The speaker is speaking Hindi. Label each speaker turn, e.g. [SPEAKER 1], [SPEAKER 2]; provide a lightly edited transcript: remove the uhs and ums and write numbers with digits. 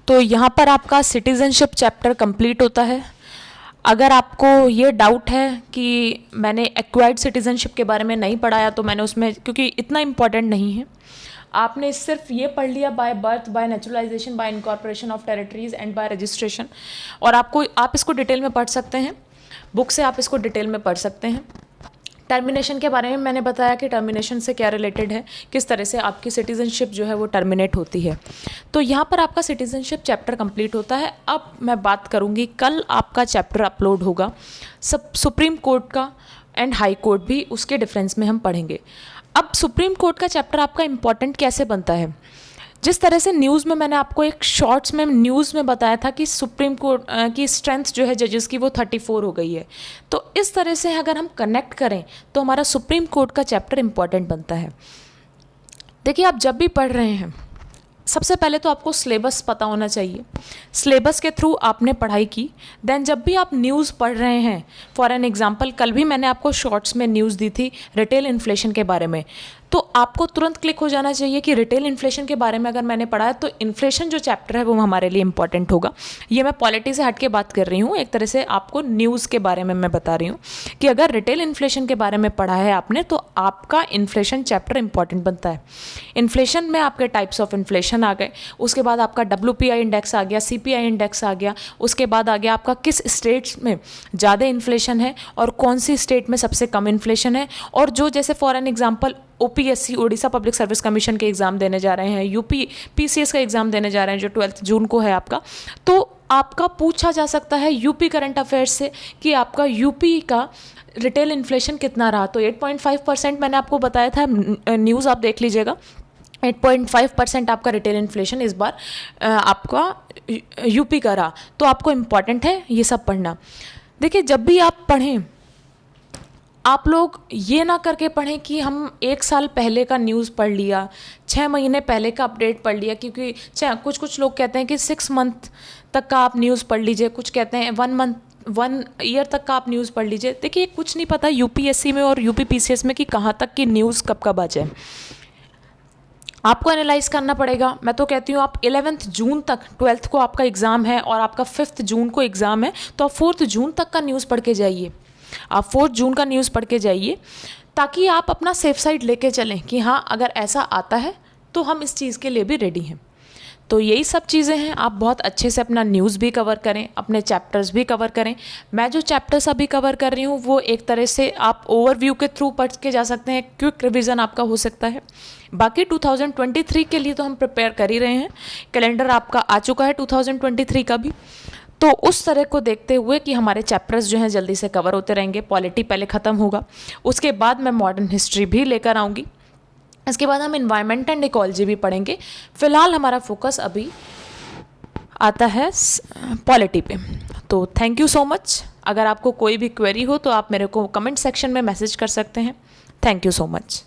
[SPEAKER 1] तो यहाँ पर आपका सिटीज़नशिप चैप्टर कंप्लीट होता है। अगर आपको ये डाउट है कि मैंने एक्वायर्ड सिटीज़नशिप के बारे में नहीं पढ़ाया, तो मैंने उसमें, क्योंकि इतना इम्पॉर्टेंट नहीं है, आपने सिर्फ ये पढ़ लिया by birth, bye naturalisation, bye incorporation of territories and bye registration, और आप इसको डिटेल में पढ़ सकते हैं, बुक से आप इसको डिटेल में पढ़ सकते हैं। टर्मिनेशन के बारे में मैंने बताया कि टर्मिनेशन से क्या रिलेटेड है, किस तरह से आपकी सिटीज़नशिप जो है वो टर्मिनेट होती है। तो यहाँ पर आपका सिटीज़नशिप चैप्टर कंप्लीट होता है। अब मैं बात करूँगी, कल आपका चैप्टर अपलोड होगा सुप्रीम कोर्ट का एंड हाई कोर्ट भी, उसके डिफरेंस में हम पढ़ेंगे। अब सुप्रीम कोर्ट का चैप्टर आपका इम्पॉर्टेंट कैसे बनता है? जिस तरह से न्यूज़ में मैंने आपको एक शॉर्ट्स में न्यूज़ में बताया था कि सुप्रीम कोर्ट की स्ट्रेंथ जो है जजेस की वो 34 हो गई है, तो इस तरह से अगर हम कनेक्ट करें तो हमारा सुप्रीम कोर्ट का चैप्टर इम्पॉर्टेंट बनता है। देखिए, आप जब भी पढ़ रहे हैं, सबसे पहले तो आपको सिलेबस पता होना चाहिए। सिलेबस के थ्रू आपने पढ़ाई की, देन जब भी आप न्यूज़ पढ़ रहे हैं, फॉर एन एग्जांपल कल भी मैंने आपको शॉर्ट्स में न्यूज़ दी थी रिटेल इन्फ्लेशन के बारे में, तो आपको तुरंत क्लिक हो जाना चाहिए कि रिटेल इन्फ्लेशन के बारे में अगर मैंने पढ़ा है तो इन्फ्लेशन जो चैप्टर है वो हमारे लिए इंपॉर्टेंट होगा। ये मैं पॉलिटी से हट के बात कर रही हूँ, एक तरह से आपको न्यूज़ के बारे में मैं बता रही हूँ कि अगर रिटेल इन्फ्लेशन के बारे में पढ़ा है आपने तो आपका इन्फ्लेशन चैप्टर इंपॉर्टेंट बनता है। इन्फ्लेशन में आपके टाइप्स ऑफ इन्फ्लेशन आ गए, उसके बाद आपका WPI इंडेक्स आ गया, CPI इंडेक्स आ गया, उसके बाद आ गया आपका किस स्टेट्स में ज़्यादा इन्फ्लेशन है और कौन सी स्टेट में सबसे कम इन्फ्लेशन है। और जो जैसे for an example OPSC Orissa public service commission के एग्ज़ाम देने जा रहे हैं, UP PCS का एग्ज़ाम देने जा रहे हैं जो 12 जून को है आपका, तो आपका पूछा जा सकता है यूपी करंट अफेयर्स से कि आपका यूपी का रिटेल इन्फ्लेशन कितना रहा। तो 8.5% मैंने आपको बताया था, न्यूज़ आप देख लीजिएगा, 8.5% आपका रिटेल इन्फ्लेशन इस बार आपका यूपी का रहा। तो आपको इम्पॉर्टेंट है ये सब पढ़ना। देखिए, जब भी आप पढ़ें, आप लोग ये ना करके पढ़ें कि हम 1 साल पहले का न्यूज़ पढ़ लिया, 6 महीने पहले का अपडेट पढ़ लिया, क्योंकि कुछ लोग कहते हैं कि 6 मंथ तक का आप न्यूज़ पढ़ लीजिए, कुछ कहते हैं 1 ईयर तक का आप न्यूज़ पढ़ लीजिए। देखिए, कुछ नहीं पता UPSC में और UP PCS में कि कहाँ तक की न्यूज़ कब कब आ जाए, आपको एनालाइज करना पड़ेगा। मैं तो कहती हूँ आप 11 जून तक, 12th को आपका एग्ज़ाम है और आपका 5 जून को एग्ज़ाम है, तो आप 4 जून तक का न्यूज़ पढ़ के जाइए। आप 4 जून का न्यूज़ पढ़ के जाइए ताकि आप अपना सेफ साइड लेके चलें कि हाँ, अगर ऐसा आता है तो हम इस चीज़ के लिए भी रेडी हैं। तो यही सब चीज़ें हैं। आप बहुत अच्छे से अपना न्यूज़ भी कवर करें, अपने चैप्टर्स भी कवर करें। मैं जो चैप्टर्स अभी कवर कर रही हूँ वो एक तरह से आप ओवरव्यू के थ्रू पढ़ के जा सकते हैं, क्विक रिवीजन आपका हो सकता है। बाकी 2023 के लिए तो हम प्रिपेयर कर ही रहे हैं, कैलेंडर आपका आ चुका है 2023 का भी। तो उस तरह को देखते हुए कि हमारे चैप्टर्स जो हैं जल्दी से कवर होते रहेंगे। पॉलिटी पहले ख़त्म होगा, उसके बाद मैं मॉडर्न हिस्ट्री भी लेकर आऊँगी, इसके बाद हम इन्वायरमेंट एंड इकोलॉजी भी पढ़ेंगे। फिलहाल हमारा फोकस अभी आता है पॉलिटी पे। तो थैंक यू सो मच। अगर आपको कोई भी क्वेरी हो तो आप मेरे को कमेंट सेक्शन में मैसेज कर सकते हैं। Thank you so much.